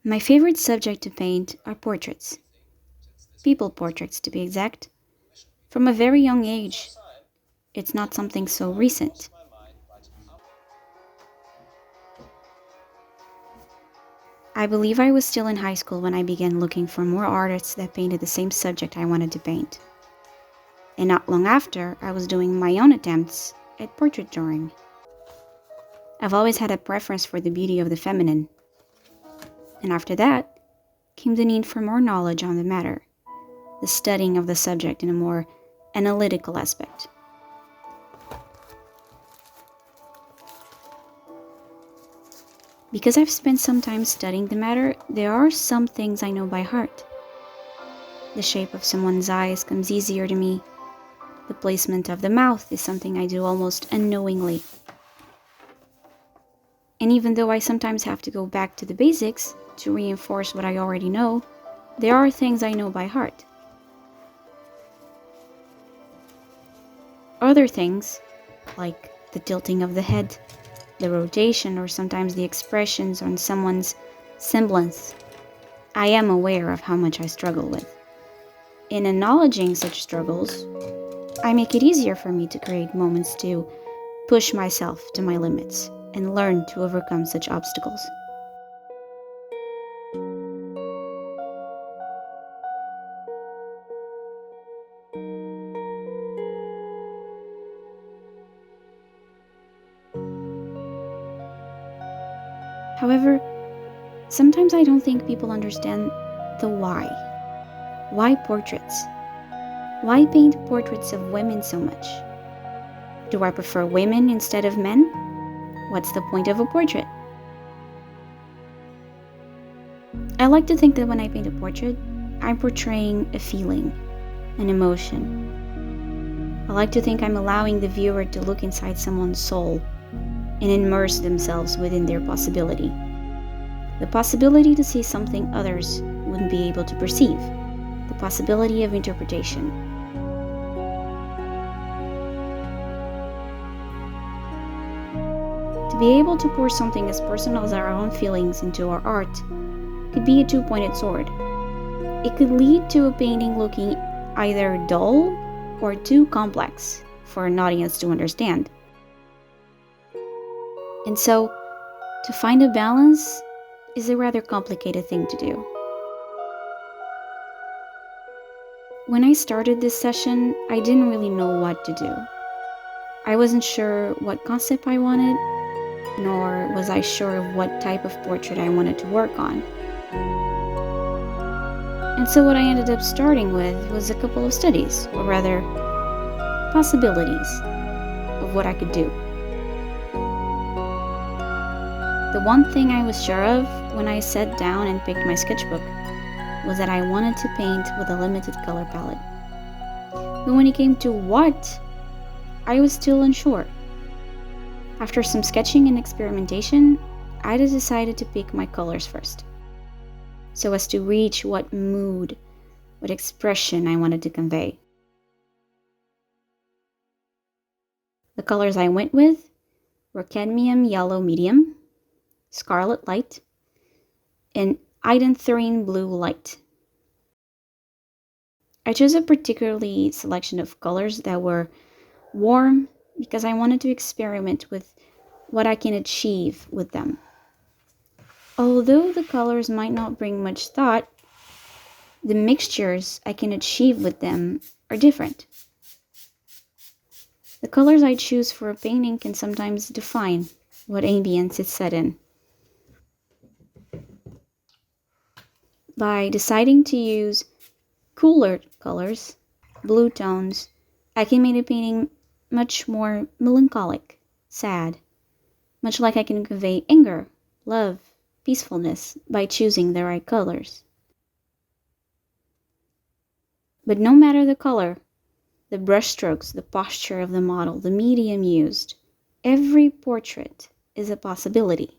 My favorite subject to paint are portraits. People portraits, to be exact. From a very young age, it's not something so recent. I believe I was still in high school when I began looking for more artists that painted the same subject I wanted to paint. And not long after, I was doing my own attempts at portrait drawing. I've always had a preference for the beauty of the feminine. And after that came the need for more knowledge on the matter, the studying of the subject in a more analytical aspect. Because I've spent some time studying the matter, there are some things I know by heart. The shape of someone's eyes comes easier to me. The placement of the mouth is something I do almost unknowingly. And even though I sometimes have to go back to the basics to reinforce what I already know, there are things I know by heart. Other things, like the tilting of the head, the rotation, or sometimes the expressions on someone's semblance, I am aware of how much I struggle with. In acknowledging such struggles, I make it easier for me to create moments to push myself to my limits and learn to overcome such obstacles. However, sometimes I don't think people understand the why. Why portraits? Why paint portraits of women so much? Do I prefer women instead of men? What's the point of a portrait? I like to think that when I paint a portrait, I'm portraying a feeling, an emotion. I like to think I'm allowing the viewer to look inside someone's soul and immerse themselves within their possibility. The possibility to see something others wouldn't be able to perceive. The possibility of interpretation. To be able to pour something as personal as our own feelings into our art could be a two-pointed sword. It could lead to a painting looking either dull or too complex for an audience to understand. And so, to find a balance is a rather complicated thing to do. When I started this session, I didn't really know what to do. I wasn't sure what concept I wanted, nor was I sure of what type of portrait I wanted to work on. And so what I ended up starting with was a couple of studies, or rather, possibilities of what I could do. The one thing I was sure of when I sat down and picked my sketchbook was that I wanted to paint with a limited color palette. But when it came to what, I was still unsure. After some sketching and experimentation, I just decided to pick my colors first, so as to reach what mood, what expression I wanted to convey. The colors I went with were cadmium yellow medium, scarlet light, and identhyrine blue light. I chose a particularly selection of colors that were warm because I wanted to experiment with what I can achieve with them. Although the colors might not bring much thought, the mixtures I can achieve with them are different. The colors I choose for a painting can sometimes define what ambience it's set in. By deciding to use cooler colors, blue tones, I can make a painting much more melancholic, sad, much like I can convey anger, love, peacefulness by choosing the right colors. But no matter the color, the brushstrokes, the posture of the model, the medium used, every portrait is a possibility.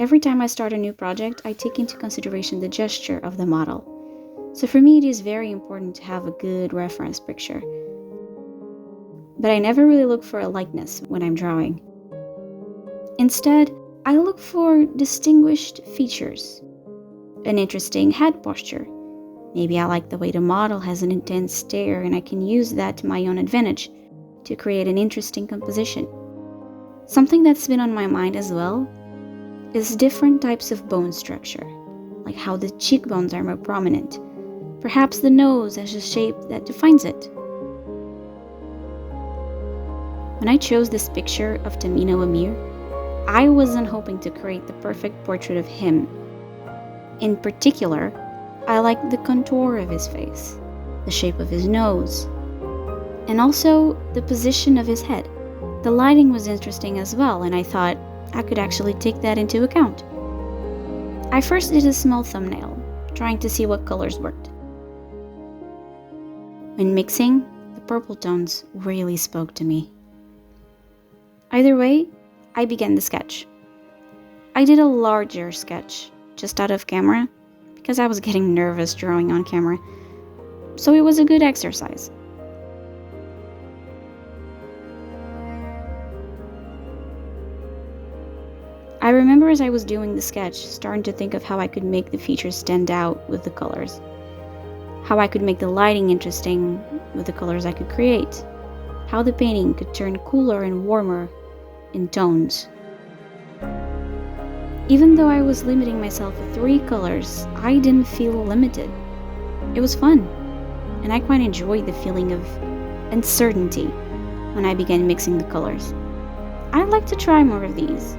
Every time I start a new project, I take into consideration the gesture of the model. So for me, it is very important to have a good reference picture. But I never really look for a likeness when I'm drawing. Instead, I look for distinguished features, an interesting head posture. Maybe I like the way the model has an intense stare and I can use that to my own advantage to create an interesting composition. Something that's been on my mind as well is different types of bone structure, like how the cheekbones are more prominent. Perhaps the nose has a shape that defines it. When I chose this picture of Tamino Amir, I wasn't hoping to create the perfect portrait of him. In particular, I liked the contour of his face, the shape of his nose, and also the position of his head. The lighting was interesting as well, and I thought I could actually take that into account. I first did a small thumbnail, trying to see what colors worked. When mixing, the purple tones really spoke to me. Either way, I began the sketch. I did a larger sketch, just out of camera, because I was getting nervous drawing on camera, so it was a good exercise. I remember as I was doing the sketch, starting to think of how I could make the features stand out with the colors, how I could make the lighting interesting with the colors I could create, how the painting could turn cooler and warmer in tones. Even though I was limiting myself to 3 colors, I didn't feel limited. It was fun, and I quite enjoyed the feeling of uncertainty when I began mixing the colors. I'd like to try more of these,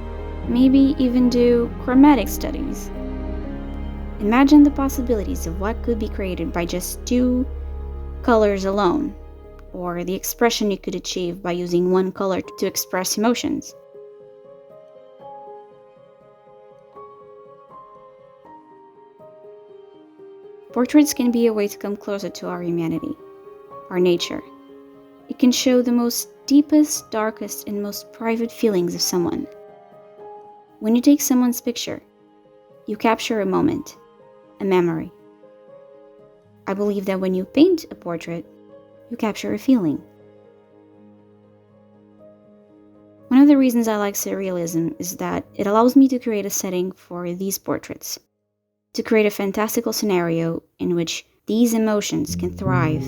maybe even do chromatic studies. Imagine the possibilities of what could be created by just 2 colors alone, or the expression you could achieve by using 1 color to express emotions. Portraits can be a way to come closer to our humanity, our nature. It can show the most deepest, darkest, and most private feelings of someone. When you take someone's picture, you capture a moment, a memory. I believe that when you paint a portrait, you capture a feeling. One of the reasons I like surrealism is that it allows me to create a setting for these portraits, to create a fantastical scenario in which these emotions can thrive.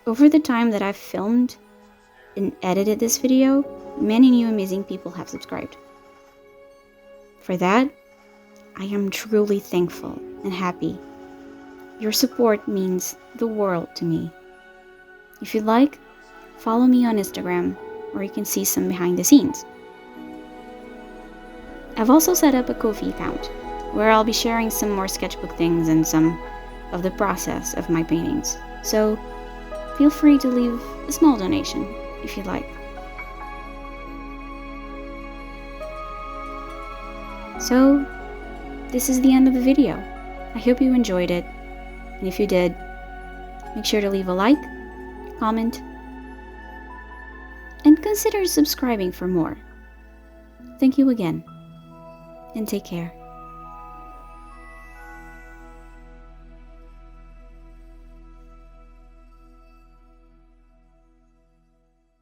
Over the time that I've filmed and edited this video, many new amazing people have subscribed. For that, I am truly thankful and happy. Your support means the world to me. If you'd like, follow me on Instagram, where you can see some behind the scenes. I've also set up a Ko-fi account, where I'll be sharing some more sketchbook things and some of the process of my paintings. So feel free to leave a small donation if you'd like. So, this is the end of the video. I hope you enjoyed it, and if you did, make sure to leave a like, comment, and consider subscribing for more. Thank you again, and take care.